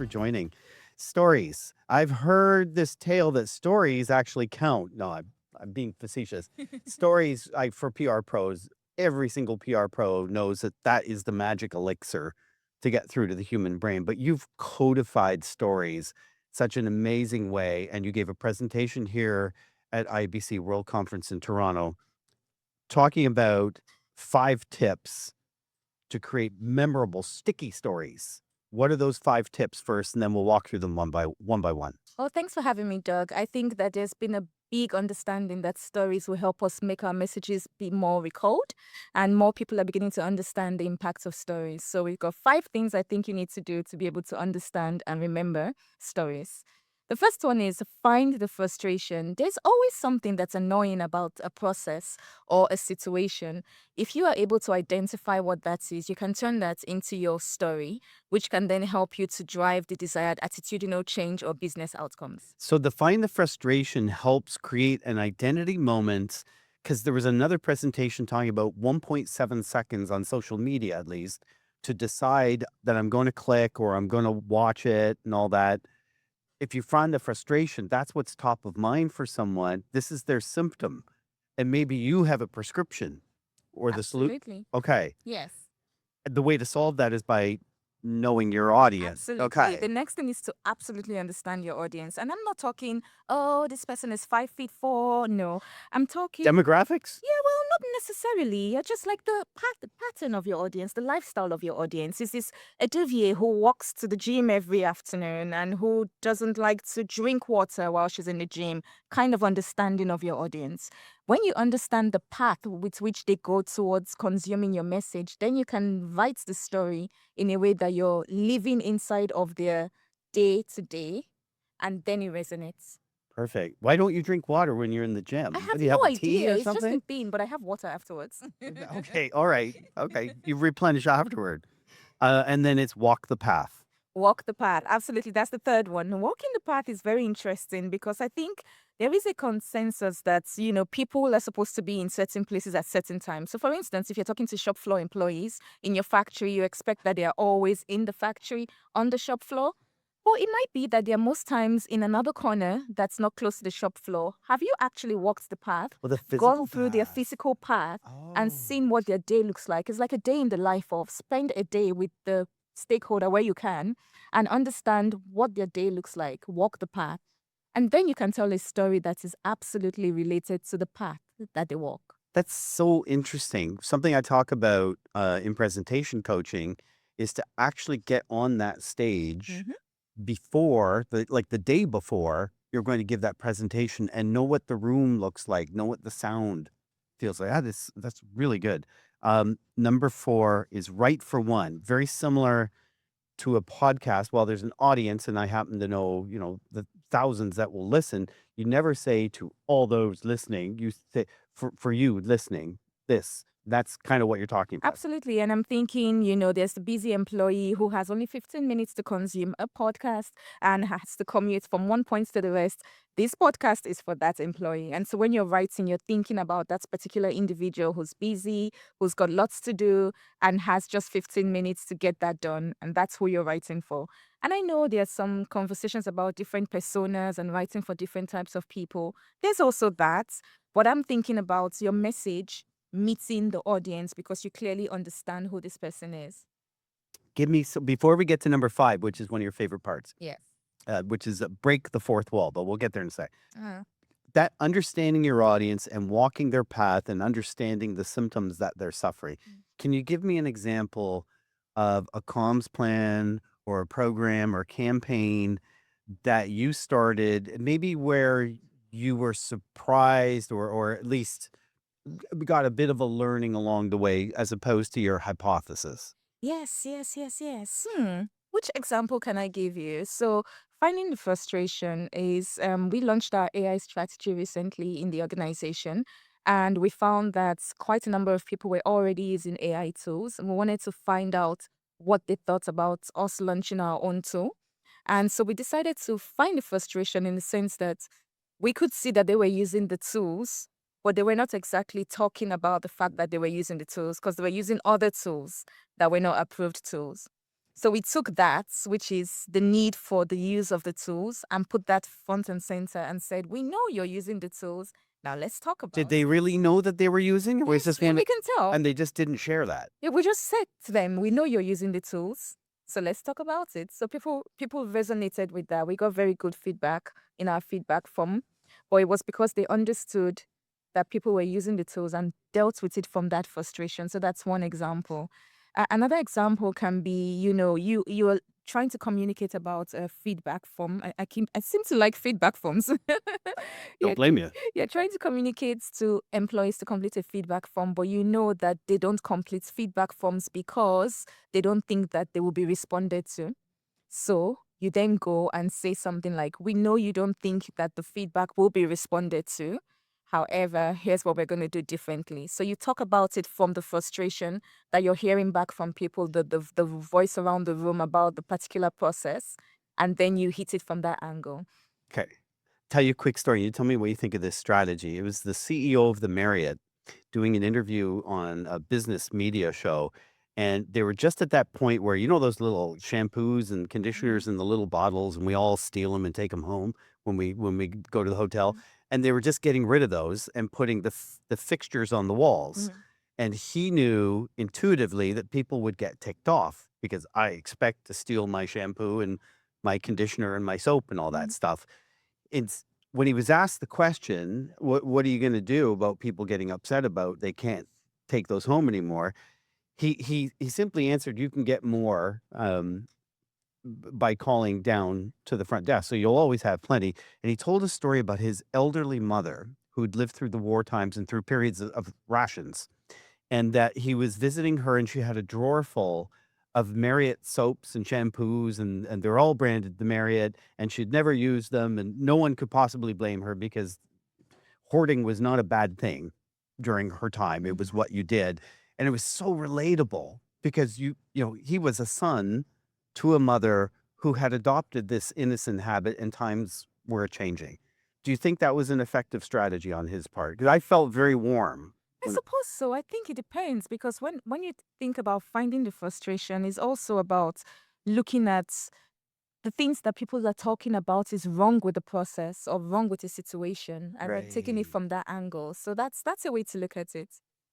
for joining. Stories. I've heard this tale that stories actually count. No, I'm being facetious. Stories, for PR pros, every single PR pro knows that that is the magic elixir to get through to the human brain. But you've codified stories such an amazing way, and you gave a presentation here at IBC World Conference in Toronto talking about 5 tips to create memorable, sticky stories. What are those 5 tips first, and then we'll walk through them one by one. Oh, thanks for having me, Doug. I think that there's been a big understanding that stories will help us make our messages be more recalled, and more people are beginning to understand the impact of stories. So we've got 5 things I think you need to do to be able to understand and remember stories. The first one is find the frustration. There's always something that's annoying about a process or a situation. If you are able to identify what that is, you can turn that into your story, which can then help you to drive the desired attitudinal change or business outcomes. So define the frustration helps create an identity moment because there was another presentation talking about 1.7 seconds on social media, at least, to decide that I'm going to click or I'm going to watch it and all that. If you find the frustration, that's what's top of mind for someone. This is their symptom. And maybe you have a prescription or the solution. Absolutely. Okay. Yes. The way to solve that is by knowing your audience. Absolutely. Okay. The next thing is to absolutely understand your audience. And I'm not talking, oh, this person is 5'4". No, I'm talking, Demographics? yeah, well, not necessarily. Just like the pattern of your audience, the lifestyle of your audience. Is this Eduvie who walks to the gym every afternoon and who doesn't like to drink water while she's in the gym? Kind of understanding of your audience. When you understand the path with which they go towards consuming your message, then you can write the story in a way that you're living inside of their day to day, and then it resonates. Perfect. Why don't you drink water when you're in the I gym? have Do you have no a tea idea. or It's just a something? bean, but I have water afterwards. Okay. All right. Okay. You replenish afterward. And then it's walk the path. Walk the path. Absolutely. That's the third one. Walking the path is very interesting because I think there is a consensus that, people are supposed to be in certain places at certain times. So, for instance, if you're talking to shop floor employees in your factory, you expect that they are always in the factory on the shop floor. Or it might be that they're most times in another corner that's not close to the shop floor. Have you actually walked the path, Well, the gone physical through their path. physical path, and Oh. seen what their day looks like? It's like a day in the life of spend a day with the stakeholder where you can and understand what their day looks like, walk the path. And then you can tell a story that is absolutely related to the path that they walk. That's so interesting. Something I talk about in presentation coaching is to actually get on that stage Mhm. before the day before you're going to give that presentation and know what the room looks like, know what the sound feels like. That's really good. Number 4 is write for one. Very similar to a podcast. While there's an audience, and I happen to know, the thousands that will listen. You never say to all those listening. You say for you listening. That's kind of what you're talking about. Absolutely. And I'm thinking, there's the busy employee who has only 15 minutes to consume a podcast and has to commute from one point to the rest. This podcast is for that employee. And so when you're writing, you're thinking about that particular individual who's busy, who's got lots to do, and has just 15 minutes to get that done. And that's who you're writing for. And I know there's some conversations about different personas and writing for different types of people. There's also that. But I'm thinking about your message meeting the audience because you clearly understand who this person is. Give me so before we get to number 5, which is one of your favorite parts, Yes. which is break the fourth wall. But we'll get there in a sec. Uh, That understanding your audience and walking their path and understanding the symptoms that they're suffering. Can you give me an example of a comms plan or a program or campaign that you started, maybe where you were surprised or at least got a bit of a learning along the way as opposed to your hypothesis? yes, yes, yes, yes. Which example can I give you? So, finding the frustration is we launched our AI strategy recently in the organization, and we found that quite a number of people were already using AI tools. And we wanted to find out what they thought about us launching our own tool. And so we decided to find the frustration in the sense that we could see that they were using the tools, but they were not exactly talking about the fact that they were using the tools because they were using other tools that were not approved tools. So we took that, which is the need for the use of the tools, and put that front and center and said, we know you're using the tools. Now let's talk Did about they it. really know that they were using, or was Yes, this one we can tell. and they just didn't share that? Yeah, we just said to them, we know you're using the tools, so let's talk about it. So people resonated with that. We got very good feedback in our feedback form, but it was because they understood that people were using the tools and dealt with it from that frustration. So that's one example. Another example can be, you are trying to communicate about a feedback form. I seem to like feedback forms. Don't yeah, blame you. you're trying to communicate to employees to complete a feedback form, but you know that they don't complete feedback forms because they don't think that they will be responded to. So you then go and say something like, we know you don't think that the feedback will be responded to. However, here's what we're going to do differently. So you talk about it from the frustration that you're hearing back from people, the voice around the room about the particular process, and then you hit it from that angle. Okay. Tell you a quick story. You tell me what you think of this strategy. It was the CEO of the Marriott doing an interview on a business media show. And they were just at that point where, those little shampoos and conditioners in the little bottles, and we all steal them and take them home when we go to the hotel. And they were just getting rid of those and putting the fixtures on the walls. And he knew intuitively that people would get ticked off because I expect to steal my shampoo and my conditioner and my soap and all that stuff. It's when he was asked the question, what are you going to do about people getting upset about they can't take those home anymore? He simply answered, you can get more by calling down to the front desk. So you'll always have plenty. And he told a story about his elderly mother who'd lived through the war times and through periods of rations, and that he was visiting her and she had a drawer full of Marriott soaps and shampoos, and they're all branded the Marriott, and she'd never used them, and no one could possibly blame her because hoarding was not a bad thing during her time. It was what you did. And it was so relatable because he was a son to a mother who had adopted this innocent habit and times were changing. Do you think that was an effective strategy on his part? Because I felt very warm. I suppose so. I think it depends because when you think about finding the frustration, it's also about looking at the things that people are talking about is wrong with the process or wrong with the situation, and then taking it Right. from that angle. So that's a way to look at it.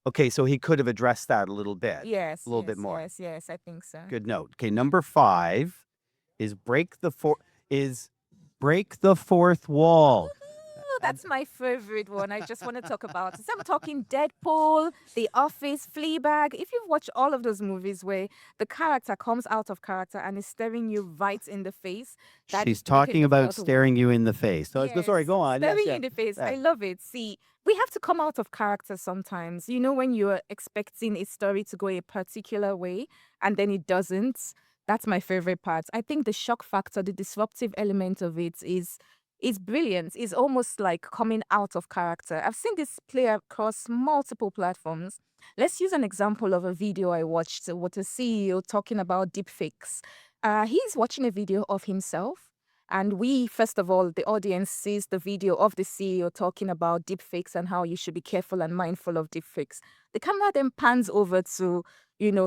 Okay, so he could have addressed that a little bit Yes, more. yes. I think so. Good note. Okay, number 5 is break the fourth wall. Ooh, that's my favorite one. I just want to talk about it. So I'm talking Deadpool, The Office, Fleabag. If you've watched all of those movies where the character comes out of character and is staring you right in the face, that is She's breaking talking the about fourth wall. staring you in the face. So Yes, sorry, go on. Yes, staring you yeah. in the face. Yeah. I love it. See, we have to come out of character sometimes. You know, when you're expecting a story to go a particular way and then it doesn't. That's my favorite part. I think the shock factor, the disruptive element of it is brilliant. It's almost like coming out of character. I've seen this play across multiple platforms. Let's use an example of a video I watched with a CEO talking about deepfakes. He's watching a video of himself. And we, first of all, the audience sees the video of the CEO talking about deepfakes and how you should be careful and mindful of deepfakes. The camera then pans over to,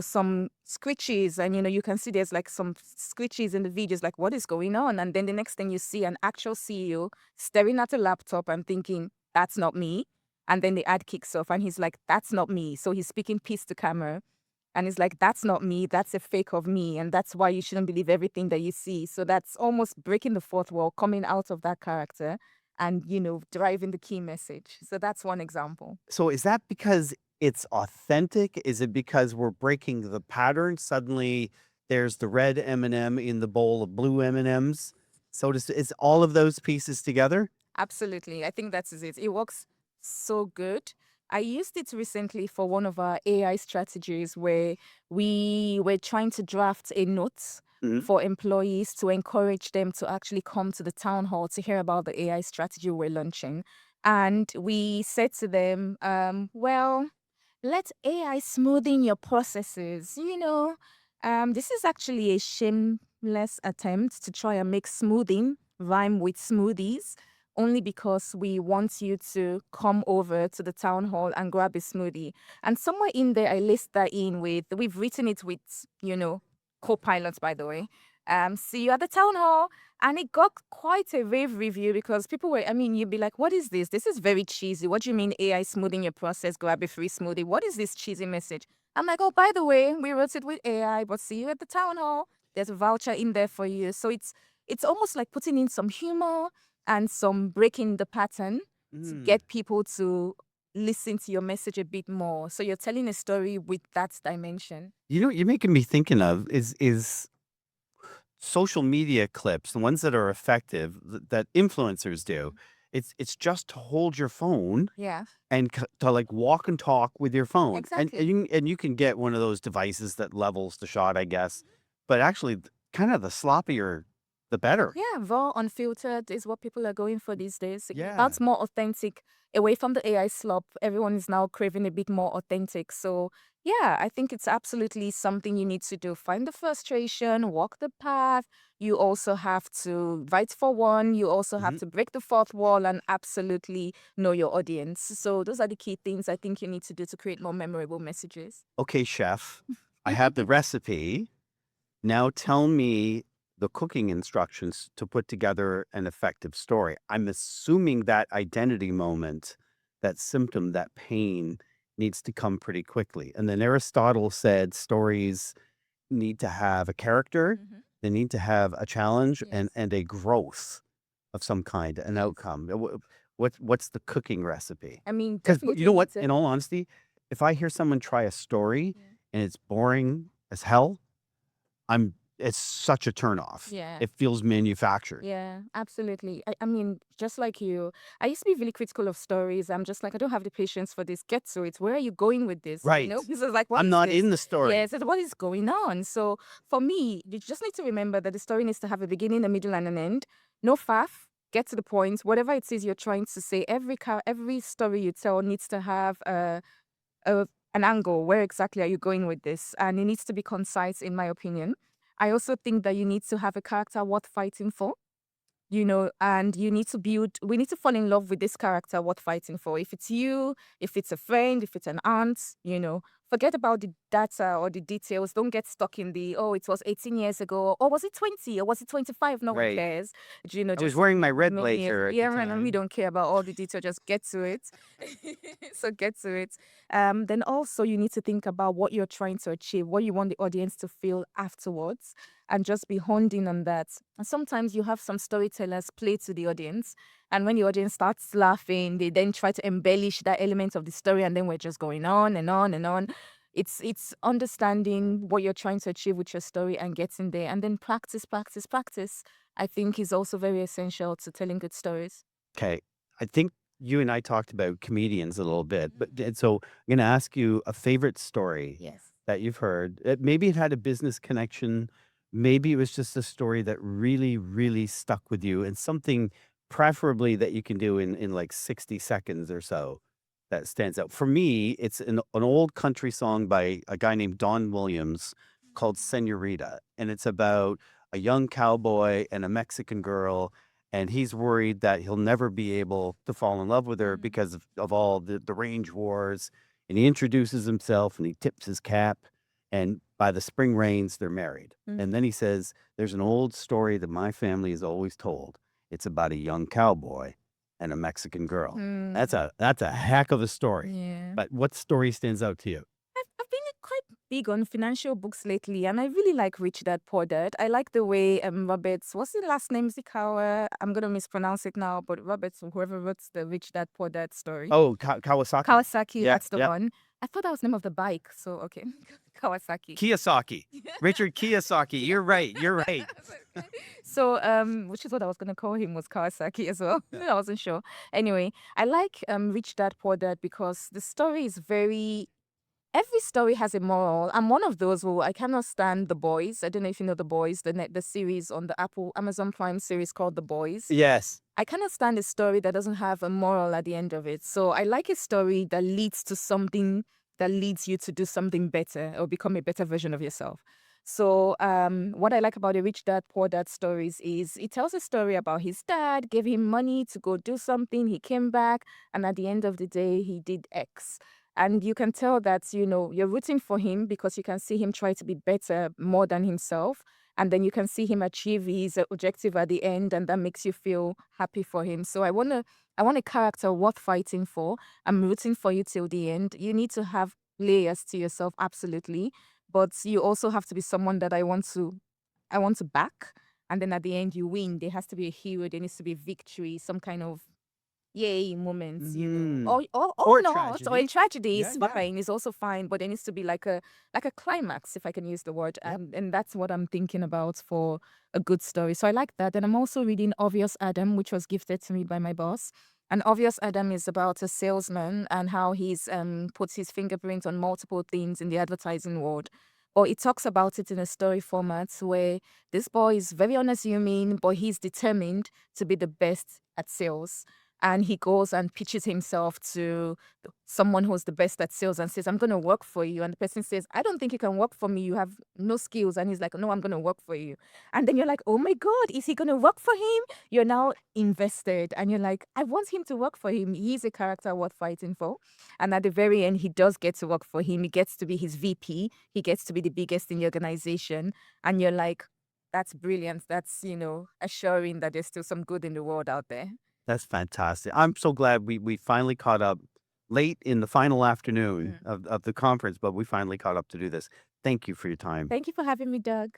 some screeches, and, you can see there's like some screeches in the videos, like, what is going on? And then the next thing you see an actual CEO staring at a laptop and thinking, that's not me. And then the ad kicks off and he's like, that's not me. So he's speaking peace to camera. And it's like, that's not me. That's a fake of me. And that's why you shouldn't believe everything that you see. So that's almost breaking the fourth wall, coming out of that character and, driving the key message. So that's one example. So is that because it's authentic? Is it because we're breaking the pattern? Suddenly there's the red M&M in the bowl of blue M&Ms. So is all of those pieces together? Absolutely. I think that's it. It works so good. I used it recently for one of our AI strategies where we were trying to draft a note Mhm. for employees to encourage them to actually come to the town hall to hear about the AI strategy we're launching. And we said to them, well, let AI smoothing your processes. This is actually a shameless attempt to try and make smoothing rhyme with smoothies, only because we want you to come over to the town hall and grab a smoothie. And somewhere in there, I list that in with, we've written it with, co-pilot, by the way. See you at the town hall. And it got quite a rave review because people were, I mean, you'd be like, what is this? This is very cheesy. What do you mean AI smoothing your process? Grab a free smoothie. What is this cheesy message? I'm like, oh, by the way, we wrote it with AI, but see you at the town hall. There's a voucher in there for you. So it's almost like putting in some humor and some breaking the pattern to Mm. get people to listen to your message a bit more. So you're telling a story with that dimension. You know what you're making me thinking of is social media clips, the ones that are effective that influencers do. It's just to hold your phone Yeah, and to like walk and talk with your phone, exactly. and you can get one of those devices that levels the shot, I guess. But actually, kind of the sloppier, the better. Yeah, raw, unfiltered is what people are going for these days. Yeah. That's more authentic. Away from the AI slop, everyone is now craving a bit more authentic. So, yeah, I think it's absolutely something you need to do. Find the frustration, walk the path. You also have to write for one. You also have Mhm. to break the fourth wall and absolutely know your audience. So, those are the key things I think you need to do to create more memorable messages. Okay, chef, I have the recipe. Now tell me the cooking instructions to put together an effective story. I'm assuming that identity moment, that symptom, that pain needs to come pretty quickly. And then Aristotle said stories need to have a character, Mhm. they need to have a challenge Yes. and a growth of some kind, an Yes. outcome. What's the cooking recipe? I mean, Because you definitely know need what? to. In all honesty, if I hear someone try a story Yeah. and it's boring as hell, it's such a turnoff. Yeah. It feels manufactured. Yeah, absolutely. I mean, just like you, I used to be really critical of stories. I'm just like, I don't have the patience for this. Get to it. Where are you going with this? You Right. know, this is like, what I'm is not this? in the Yeah, story. so what is going on? So for me, you just need to remember that the story needs to have a beginning, a middle, and an end. No faff. Get to the point. Whatever it is you're trying to say, every story you tell needs to have a an angle. Where exactly are you going with this? And it needs to be concise, in my opinion. I also think that you need to have a character worth fighting for, and we need to fall in love with this character worth fighting for. If it's you, if it's a friend, if it's an aunt, forget about the data or the details. Don't get stuck in oh, it was 18 years ago, or was it 20, or was it 25? No one Right. cares. I was Just wearing my red make me, blazer at the yeah, man, and we time. don't care about all the detail. Just get to it. So get to it. Then also you need to think about what you're trying to achieve, what you want the audience to feel afterwards, and just be honed in on that. And sometimes you have some storytellers play to the audience, and when the audience starts laughing, they then try to embellish that element of the story, and then we're just going on and on and on. It's understanding what you're trying to achieve with your story and getting there, and then practice, practice, practice. I think is also very essential to telling good stories. Okay. I think you and I talked about comedians a little bit, but Mhm. and so I'm gonna ask you a favorite story Yes. that you've heard. Maybe it had a business connection. Maybe it was just a story that really, really stuck with you, and something preferably that you can do in like 60 seconds or so that stands out. For me, it's an old country song by a guy named Don Williams called Senorita, and it's about a young cowboy and a Mexican girl, and he's worried that he'll never be able to fall in love with her Mhm. because of all the range wars. And he introduces himself and he tips his cap. And by the spring rains, they're married. And Mhm. then he says, there's an old story that my family has always told. It's about a young cowboy and a Mexican girl. Mm. That's a heck of a story. Yeah. But what story stands out to you? I've been quite big on financial books lately, and I really like Rich Dad Poor Dad. I like the way Roberts, what's his last name? Zikawa. I'm gonna mispronounce it now, but Roberts, whoever wrote the Rich Dad Poor Dad story, Oh, Kawasaki. Kawasaki. Yeah, That's the yeah. one. I thought that was the name of the bike. So okay, Kawasaki. Kiyosaki. Richard Kiyosaki. Yeah. You're right. You're right. Okay. So, which is what I was gonna call him was Kawasaki as well. Yeah. I wasn't sure. Anyway, I like Rich Dad Poor Dad because the story is very. Every story has a moral. I'm one of those who I cannot stand The Boys. I don't know if you know The Boys, the series on the Amazon Prime series called The Boys. Yes. I cannot stand a story that doesn't have a moral at the end of it. So I like a story that leads to something that leads you to do something better or become a better version of yourself. So what I like about the Rich Dad Poor Dad stories is it tells a story about his dad gave him money to go do something. He came back, and at the end of the day, he did X. And you can tell that, you're rooting for him because you can see him try to be better more than himself. And then you can see him achieve his objective at the end, and that makes you feel happy for him. So I want a character worth fighting for. I'm rooting for you till the end. You need to have layers to yourself, absolutely. But you also have to be someone that I want to back. And then at the end you win. There has to be a hero, there needs to be victory, some kind of yay moments, Mm. or Or not, or in tragedy. tragedy Yeah, is yeah. fine, it's also fine, but there needs to be like a climax, if I can use the word, Yep. and that's what I'm thinking about for a good story. So I like that. And I'm also reading Obvious Adam, which was gifted to me by my boss. And Obvious Adam is about a salesman and how he's puts his fingerprint on multiple things in the advertising world. Or it talks about it in a story format where this boy is very unassuming, but he's determined to be the best at sales. And he goes and pitches himself to someone who's the best at sales and says, I'm going to work for you. And the person says, I don't think you can work for me. You have no skills. And he's like, no, I'm going to work for you. And then you're like, oh my God, is he going to work for him? You're now invested. And you're like, I want him to work for him. He's a character worth fighting for. And at the very end, he does get to work for him. He gets to be his VP. He gets to be the biggest in the organization. And you're like, that's brilliant. That's, assuring that there's still some good in the world out there. That's fantastic. I'm so glad we finally caught up late in the final afternoon Mm. of the conference, but we finally caught up to do this. Thank you for your time. Thank you for having me, Doug.